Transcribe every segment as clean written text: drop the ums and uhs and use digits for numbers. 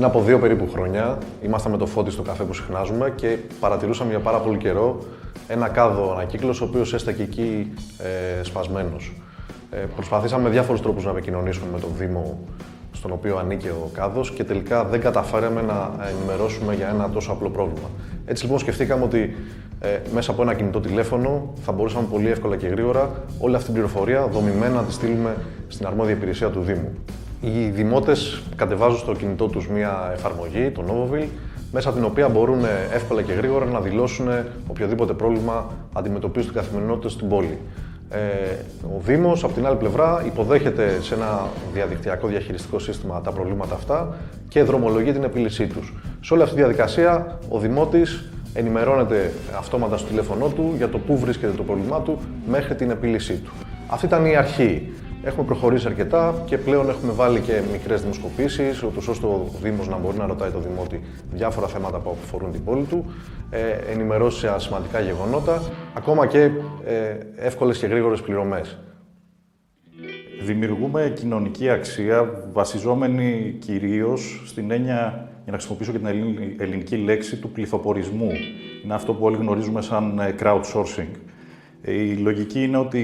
Πριν από 2 περίπου χρόνια, ήμασταν με το Φώτη στο καφέ που συχνάζουμε και παρατηρούσαμε για πάρα πολύ καιρό ένα κάδο ανακύκλωση, ο οποίος έστεκε εκεί σπασμένος. Προσπαθήσαμε με διάφορους τρόπους να επικοινωνήσουμε με τον Δήμο στον οποίο ανήκε ο κάδος και τελικά δεν καταφέραμε να ενημερώσουμε για ένα τόσο απλό πρόβλημα. Έτσι λοιπόν σκεφτήκαμε ότι μέσα από ένα κινητό τηλέφωνο θα μπορούσαμε πολύ εύκολα και γρήγορα όλη αυτή την πληροφορία δομημένα να τη στείλουμε στην αρμόδια υπηρεσία του Δήμου. Οι δημότες κατεβάζουν στο κινητό τους μια εφαρμογή, το Novoville, μέσα από την οποία μπορούν εύκολα και γρήγορα να δηλώσουν οποιοδήποτε πρόβλημα αντιμετωπίζουν στην καθημερινότητα στην πόλη. Ο Δήμος, από την άλλη πλευρά, υποδέχεται σε ένα διαδικτυακό διαχειριστικό σύστημα τα προβλήματα αυτά και δρομολογεί την επίλυσή τους. Σε όλη αυτή τη διαδικασία, ο Δημότης ενημερώνεται αυτόματα στο τηλέφωνό του για το πού βρίσκεται το πρόβλημά του μέχρι την επίλυσή του. Αυτή ήταν η αρχή. Έχουμε προχωρήσει αρκετά και πλέον έχουμε βάλει και μικρές δημοσκοπήσεις, ώστε ο Δήμος να μπορεί να ρωτάει το Δημότη διάφορα θέματα που αφορούν την πόλη του, ενημερώσει σε σημαντικά γεγονότα, ακόμα και εύκολες και γρήγορες πληρωμές. Δημιουργούμε κοινωνική αξία βασιζόμενη κυρίως στην έννοια, για να χρησιμοποιήσω και την ελληνική λέξη, του πληθοπορισμού. Είναι αυτό που όλοι γνωρίζουμε σαν crowdsourcing. Η λογική είναι ότι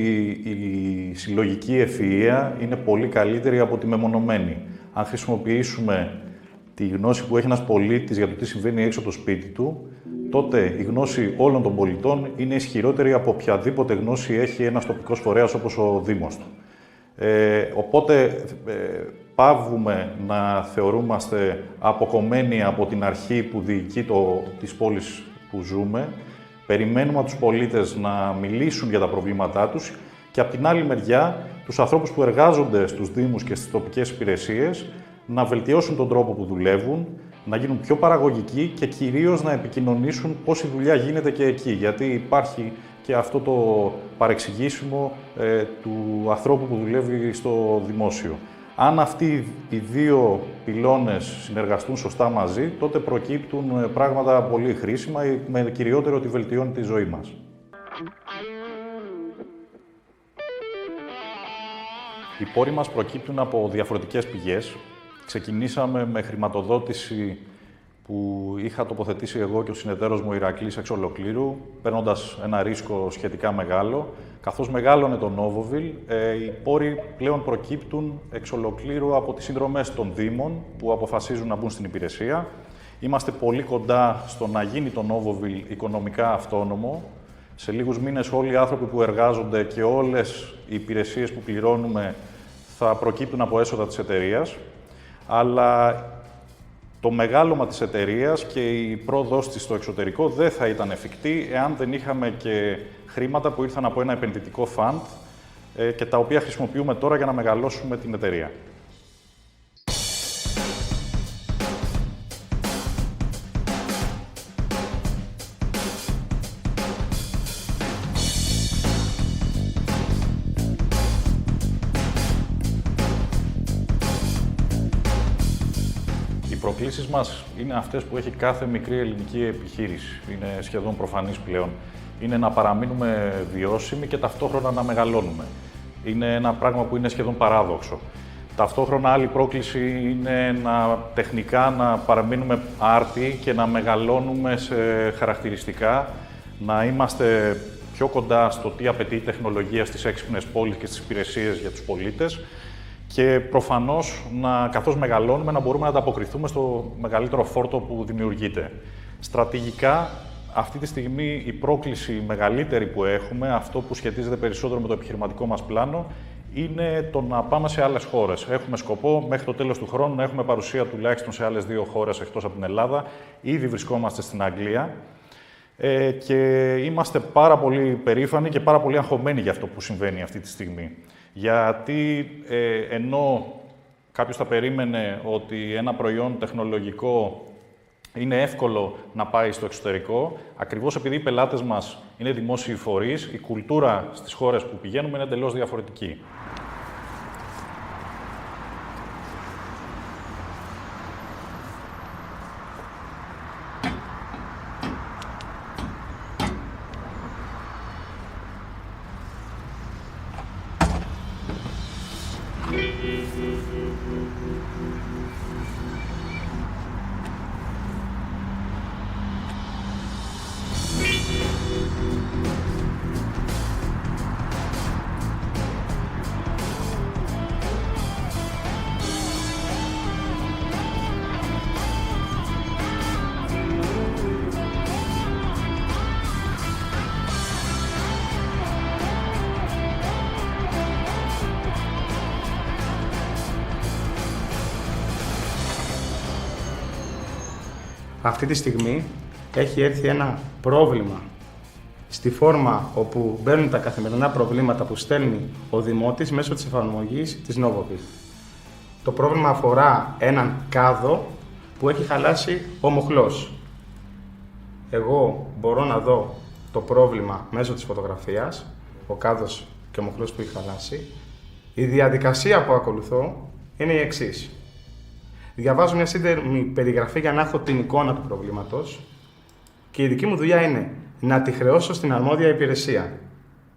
η συλλογική ευφυΐα είναι πολύ καλύτερη από τη μεμονωμένη. Αν χρησιμοποιήσουμε τη γνώση που έχει ένας πολίτης για το τι συμβαίνει έξω από το σπίτι του, τότε η γνώση όλων των πολιτών είναι ισχυρότερη από οποιαδήποτε γνώση έχει ένας τοπικός φορέας όπως ο Δήμος του. Οπότε παύουμε να θεωρούμαστε αποκομμένοι από την αρχή που διοικεί της πόλης που ζούμε. Περιμένουμε από τους πολίτες να μιλήσουν για τα προβλήματά τους και από την άλλη μεριά τους ανθρώπους που εργάζονται στους Δήμους και στις τοπικές υπηρεσίες να βελτιώσουν τον τρόπο που δουλεύουν, να γίνουν πιο παραγωγικοί και κυρίως να επικοινωνήσουν πώς η δουλειά γίνεται και εκεί. Γιατί υπάρχει και αυτό το παρεξηγήσιμο του ανθρώπου που δουλεύει στο δημόσιο. Αν αυτοί οι δύο πυλώνες συνεργαστούν σωστά μαζί, τότε προκύπτουν πράγματα πολύ χρήσιμα, με κυριότερο ότι βελτιώνει τη ζωή μας. Οι πόροι μας προκύπτουν από διαφορετικές πηγές. Ξεκινήσαμε με χρηματοδότηση που είχα τοποθετήσει εγώ και ο συνεταίρος μου Ηρακλής εξ ολοκλήρου, παίρνοντας ένα ρίσκο σχετικά μεγάλο. Καθώς μεγάλωνε το Novoville, οι πόροι πλέον προκύπτουν εξ ολοκλήρου από τις συνδρομές των Δήμων που αποφασίζουν να μπουν στην υπηρεσία. Είμαστε πολύ κοντά στο να γίνει το Novoville οικονομικά αυτόνομο. Σε λίγους μήνες όλοι οι άνθρωποι που εργάζονται και όλες οι υπηρεσίες που πληρώνουμε θα προκύπτουν από έσοδα της εταιρείας. Αλλά το μεγάλωμα της εταιρείας και η πρόοδος της στο εξωτερικό δεν θα ήταν εφικτή εάν δεν είχαμε και χρήματα που ήρθαν από ένα επενδυτικό fund και τα οποία χρησιμοποιούμε τώρα για να μεγαλώσουμε την εταιρεία. Οι προκλήσεις μας είναι αυτές που έχει κάθε μικρή ελληνική επιχείρηση. Είναι σχεδόν προφανής πλέον. Είναι να παραμείνουμε βιώσιμοι και ταυτόχρονα να μεγαλώνουμε. Είναι ένα πράγμα που είναι σχεδόν παράδοξο. Ταυτόχρονα άλλη πρόκληση είναι τεχνικά να παραμείνουμε άρτιοι και να μεγαλώνουμε σε χαρακτηριστικά, να είμαστε πιο κοντά στο τι απαιτεί η τεχνολογία στις έξυπνες πόλεις και στις υπηρεσίες για τους πολίτες και προφανώς, καθώς μεγαλώνουμε, να μπορούμε να ανταποκριθούμε στο μεγαλύτερο φόρτο που δημιουργείται. Στρατηγικά, αυτή τη στιγμή η πρόκληση μεγαλύτερη που έχουμε, αυτό που σχετίζεται περισσότερο με το επιχειρηματικό μας πλάνο, είναι το να πάμε σε άλλες χώρες. Έχουμε σκοπό μέχρι το τέλος του χρόνου να έχουμε παρουσία τουλάχιστον σε άλλες 2 χώρες εκτός από την Ελλάδα. Ήδη βρισκόμαστε στην Αγγλία και είμαστε πάρα πολύ περήφανοι και πάρα πολύ αγχωμένοι για αυτό που συμβαίνει αυτή τη στιγμή. Γιατί ενώ κάποιος θα περίμενε ότι ένα προϊόν τεχνολογικό είναι εύκολο να πάει στο εξωτερικό, ακριβώς επειδή οι πελάτες μας είναι δημόσιοι φορείς, η κουλτούρα στις χώρες που πηγαίνουμε είναι εντελώς διαφορετική. Αυτή τη στιγμή έχει έρθει ένα πρόβλημα στη φόρμα όπου μπαίνουν τα καθημερινά προβλήματα που στέλνει ο Δημότης μέσω της εφαρμογής της Novoville. Το πρόβλημα αφορά έναν κάδο που έχει χαλάσει ο μοχλός. Εγώ μπορώ να δω το πρόβλημα μέσω της φωτογραφίας, ο κάδος και ο μοχλός που έχει χαλάσει. Η διαδικασία που ακολουθώ είναι η εξής. Διαβάζω μια σύντομη περιγραφή για να έχω την εικόνα του προβλήματος και η δική μου δουλειά είναι να τη χρεώσω στην αρμόδια υπηρεσία.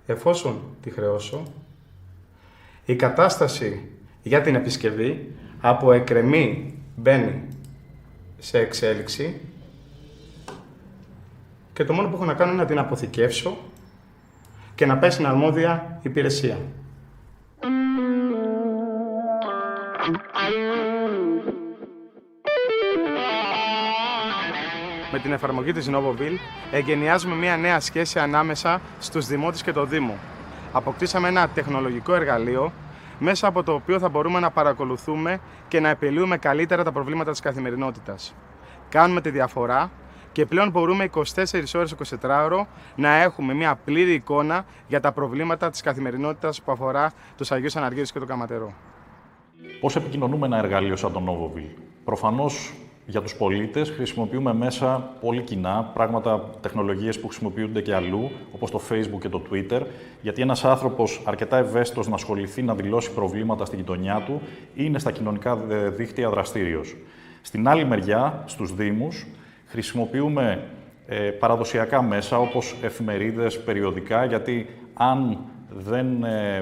Εφόσον τη χρεώσω, η κατάσταση για την επισκευή από εκκρεμή μπαίνει σε εξέλιξη και το μόνο που έχω να κάνω είναι να την αποθηκεύσω και να πάει στην αρμόδια υπηρεσία. Με την εφαρμογή της Novoville εγκαινιάζουμε μια νέα σχέση ανάμεσα στους δημότες και το Δήμο. Αποκτήσαμε ένα τεχνολογικό εργαλείο μέσα από το οποίο θα μπορούμε να παρακολουθούμε και να επιλύουμε καλύτερα τα προβλήματα της καθημερινότητας. Κάνουμε τη διαφορά και πλέον μπορούμε 24 ώρες 24ωρο να έχουμε μια πλήρη εικόνα για τα προβλήματα της καθημερινότητας που αφορά τους Αγίους Αναργύρους και το Καματερό. Πώς επικοινωνούμε ένα εργαλείο σαν το Novoville? Προφανώς για τους πολίτες χρησιμοποιούμε μέσα πολύ κοινά πράγματα, τεχνολογίες που χρησιμοποιούνται και αλλού, όπως το Facebook και το Twitter, γιατί ένας άνθρωπος αρκετά ευαίσθητος να ασχοληθεί, να δηλώσει προβλήματα στη γειτονιά του, είναι στα κοινωνικά δίκτυα δραστήριος. Στην άλλη μεριά, στους Δήμους, χρησιμοποιούμε παραδοσιακά μέσα, όπως εφημερίδες, περιοδικά, γιατί αν δεν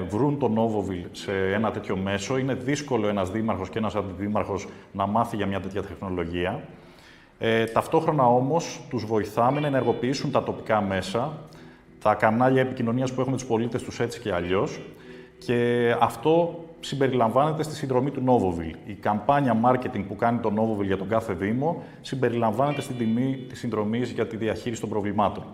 βρουν το Novoville σε ένα τέτοιο μέσο, είναι δύσκολο ένας δήμαρχος και ένας αντιδήμαρχος να μάθει για μια τέτοια τεχνολογία. Ταυτόχρονα όμως τους βοηθάμε να ενεργοποιήσουν τα τοπικά μέσα, τα κανάλια επικοινωνίας που έχουμε τους πολίτες τους έτσι και αλλιώς, και αυτό συμπεριλαμβάνεται στη συνδρομή του Novoville. Η καμπάνια marketing που κάνει το Novoville για τον κάθε Δήμο συμπεριλαμβάνεται στην τιμή της συνδρομής για τη διαχείριση των προβλημάτων.